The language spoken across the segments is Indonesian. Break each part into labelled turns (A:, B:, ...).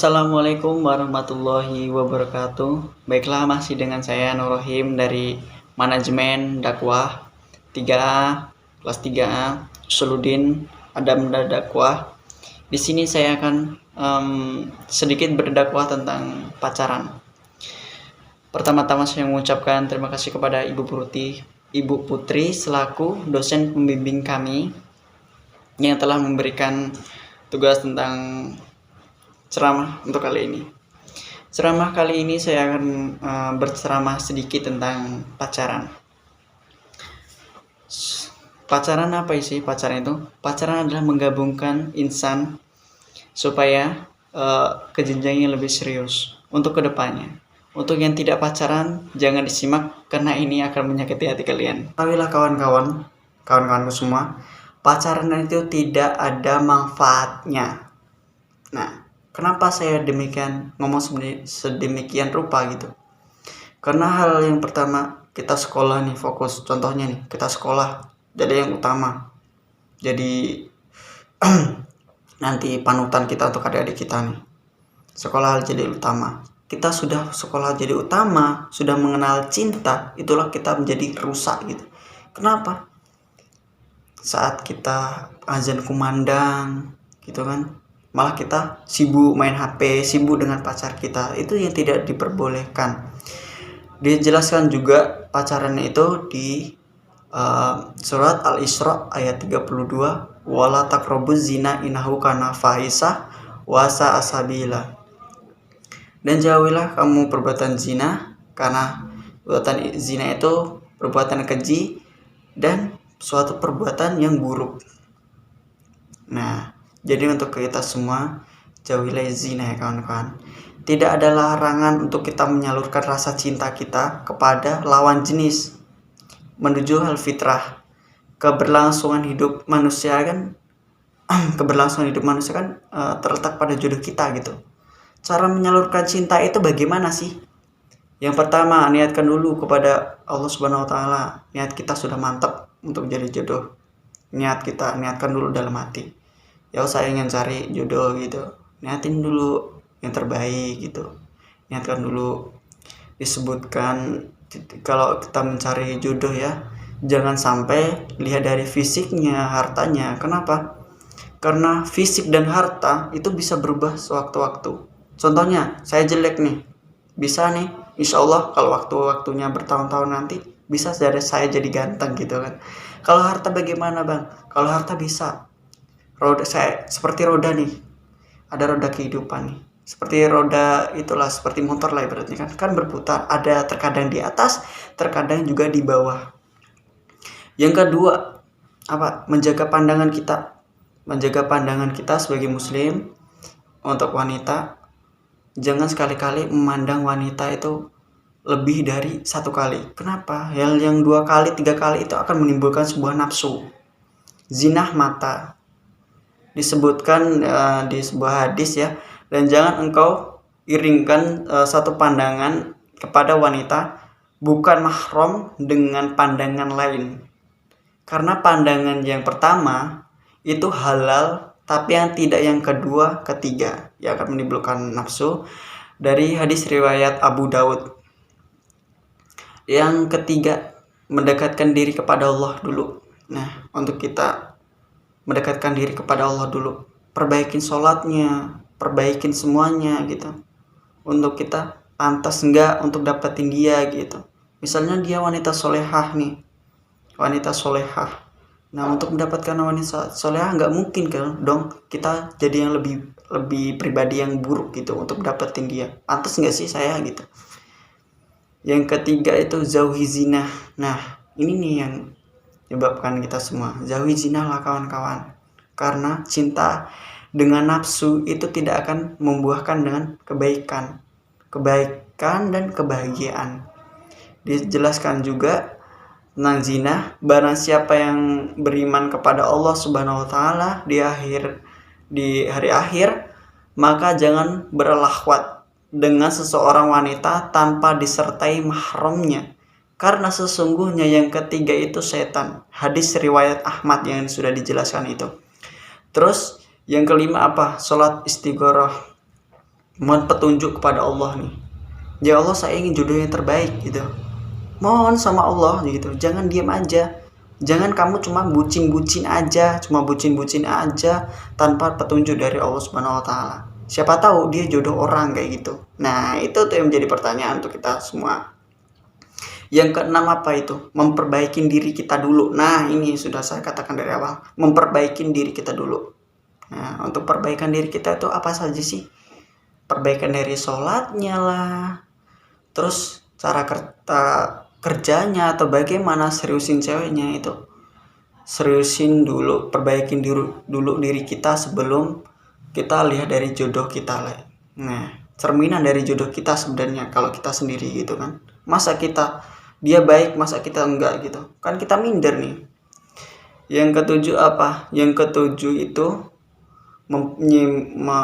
A: Assalamualaikum warahmatullahi wabarakatuh. Baiklah, masih dengan saya Nur Rohim dari Manajemen Dakwah 3A, kelas 3A, Usuluddin Adam Dakwah. Di sini saya akan sedikit berdakwah tentang pacaran. Pertama-tama saya mengucapkan terima kasih kepada Ibu Putri selaku dosen pembimbing kami yang telah memberikan tugas tentang ceramah untuk kali ini. Ceramah kali ini saya akan berceramah sedikit tentang pacaran. Pacaran apa sih pacaran itu? Pacaran adalah menggabungkan insan supaya ke jenjang yang lebih serius untuk kedepannya. Untuk yang tidak pacaran, jangan disimak karena ini akan menyakiti hati kalian. Ketahuilah kawan-kawanku semua, pacaran itu tidak ada manfaatnya. Nah, kenapa saya ngomong sedemikian rupa gitu? Karena hal yang pertama, kita sekolah nih, fokus. Contohnya nih, kita sekolah jadi yang utama. Jadi nanti panutan kita untuk adik-adik kita nih. Sekolah jadi utama. Kita sudah sekolah jadi utama, sudah mengenal cinta, itulah kita menjadi rusak gitu. Kenapa? Saat kita azan kumandang gitu kan, malah kita sibuk main HP, sibuk dengan pacar kita. Itu yang tidak diperbolehkan. Dijelaskan juga pacaran itu di surat Al-Isra ayat 32, wala taqrabuz zina innahu kana fahisah wa sa'a sabila. Dan jauhilah kamu perbuatan zina, karena perbuatan zina itu perbuatan keji dan suatu perbuatan yang buruk. Nah, jadi untuk kita semua, jauhilah zina ya kawan-kawan. Tidak ada larangan untuk kita menyalurkan rasa cinta kita kepada lawan jenis menuju hal fitrah. Keberlangsungan hidup manusia kan terletak pada jodoh kita gitu. Cara menyalurkan cinta itu bagaimana sih? Yang pertama, niatkan dulu kepada Allah Subhanahu wa taala. Niat kita sudah mantap untuk jadi jodoh. Niatkan dulu dalam hati. Ya saya ingin cari jodoh gitu, niatin dulu yang terbaik gitu. Niatkan dulu. Disebutkan kalau kita mencari jodoh ya, jangan sampai lihat dari fisiknya, hartanya. Kenapa? Karena fisik dan harta itu bisa berubah sewaktu-waktu. Contohnya, saya jelek nih, bisa nih, insya Allah kalau waktunya bertahun-tahun nanti bisa saya jadi ganteng gitu kan. Kalau harta bagaimana bang? Kalau harta bisa, roda saya seperti roda nih, ada roda kehidupan nih, seperti roda itulah, seperti motor lah ibaratnya kan berputar, ada terkadang di atas, terkadang juga di bawah. Yang kedua, menjaga pandangan kita sebagai muslim. Untuk wanita, jangan sekali-kali memandang wanita itu lebih dari satu kali. Kenapa? Yang 2 kali 3 kali itu akan menimbulkan sebuah nafsu, zinah mata. Disebutkan di sebuah hadis ya, dan jangan engkau iringkan satu pandangan kepada wanita bukan mahram dengan pandangan lain. Karena pandangan yang pertama itu halal, tapi yang tidak yang kedua, ketiga yang akan menimbulkan nafsu. Dari hadis riwayat Abu Daud. Yang ketiga, mendekatkan diri kepada Allah dulu. Nah, untuk kita mendekatkan diri kepada Allah dulu, perbaikin sholatnya, perbaikin semuanya gitu. Untuk kita pantas enggak untuk dapetin dia gitu. Misalnya dia wanita solehah nih, wanita solehah. Nah, untuk mendapatkan wanita solehah nggak mungkin kan dong kita jadi yang lebih pribadi yang buruk gitu untuk dapetin dia. Pantas nggak sih saya gitu. Yang ketiga itu jauhi zina. Nah, ini nih yang menyebabkan kita semua jauhi zina lah kawan-kawan. Karena cinta dengan nafsu itu tidak akan membuahkan dengan kebaikan dan kebahagiaan. Dijelaskan juga tentang zina, barang siapa yang beriman kepada Allah Subhanahu wa taala di hari akhir, maka jangan berlahwat dengan seseorang wanita tanpa disertai mahramnya, karena sesungguhnya yang ketiga itu setan. Hadis riwayat Ahmad yang sudah dijelaskan itu. Terus yang kelima salat istigharah. mohon petunjuk kepada Allah nih. Ya Allah, saya ingin jodoh yang terbaik gitu. Mohon sama Allah gitu. Jangan diam aja. Jangan kamu cuma bucin-bucin aja tanpa petunjuk dari Allah Subhanahu wa taala. Siapa tahu dia jodoh orang kayak gitu. Nah, itu tuh yang menjadi pertanyaan untuk kita semua. Yang keenam apa itu? Memperbaiki diri kita dulu. Nah, ini sudah saya katakan dari awal. Memperbaiki diri kita dulu. Nah, untuk perbaikan diri kita itu apa saja sih? Perbaikan dari sholatnya lah. Terus cara kerjanya atau bagaimana seriusin ceweknya itu. Seriusin dulu, perbaikin dulu diri kita sebelum kita lihat dari jodoh kita lah. Nah, cerminan dari jodoh kita sebenarnya kalau kita sendiri gitu kan. Masa dia baik, masa kita enggak gitu. Kan kita minder nih. Yang ketujuh apa? Yang ketujuh itu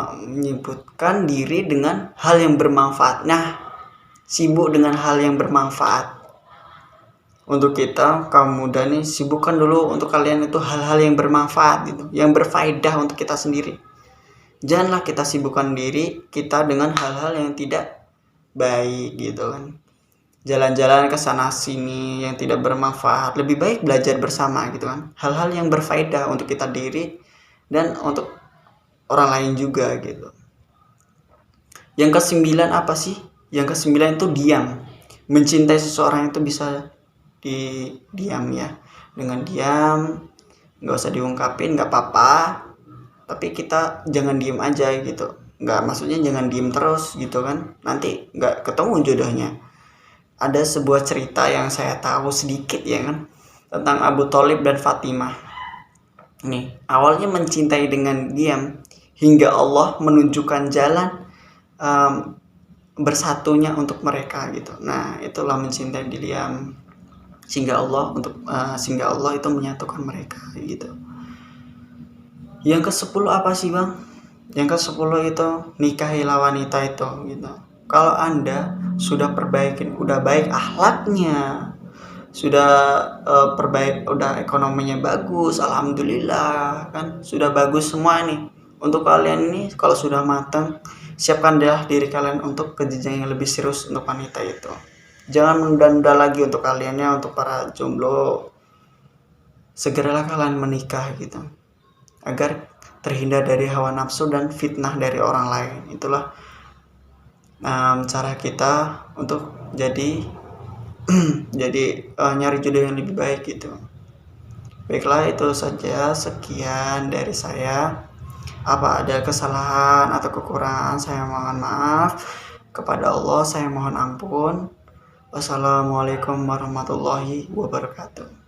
A: menyibukkan diri dengan hal yang bermanfaat. Nah, sibuk dengan hal yang bermanfaat. Untuk kita kaum muda nih, sibukkan dulu untuk kalian itu hal-hal yang bermanfaat gitu, yang berfaedah untuk kita sendiri. Janganlah kita sibukkan diri kita dengan hal-hal yang tidak baik gitu kan. Jalan-jalan ke sana sini yang tidak bermanfaat. Lebih baik belajar bersama gitu kan. Hal-hal yang berfaedah untuk kita diri dan untuk orang lain juga gitu. Yang kesembilan apa sih? Yang kesembilan itu diam. Mencintai seseorang itu bisa diam ya. Dengan diam, nggak usah diungkapin, nggak apa-apa. Tapi kita jangan diem aja gitu. Maksudnya jangan diem terus gitu kan. Nanti nggak ketemu jodohnya. Ada sebuah cerita yang saya tahu sedikit ya kan, tentang Abu Thalib dan Fatimah. Nih, awalnya mencintai dengan diam hingga Allah menunjukkan jalan bersatunya untuk mereka gitu. Nah, itulah mencintai diam sehingga Allah itu menyatukan mereka gitu. Yang ke-10 apa sih, Bang? Yang ke-10 itu nikahilah wanita itu gitu. Kalau Anda sudah udah baik akhlaknya, sudah udah ekonominya bagus, alhamdulillah kan, sudah bagus semua nih. Untuk kalian ini kalau sudah matang, siapkan diri kalian untuk ke jenjang yang lebih serius untuk wanita itu. Jangan menunda-nunda lagi untuk kaliannya, untuk para jomblo. Segeralah kalian menikah gitu, agar terhindar dari hawa nafsu dan fitnah dari orang lain. Itulah cara kita untuk jadi nyari jodoh yang lebih baik gitu. Baiklah, itu saja, sekian dari saya. Apa ada kesalahan atau kekurangan, saya mohon maaf. Kepada Allah saya mohon ampun. Wassalamualaikum warahmatullahi wabarakatuh.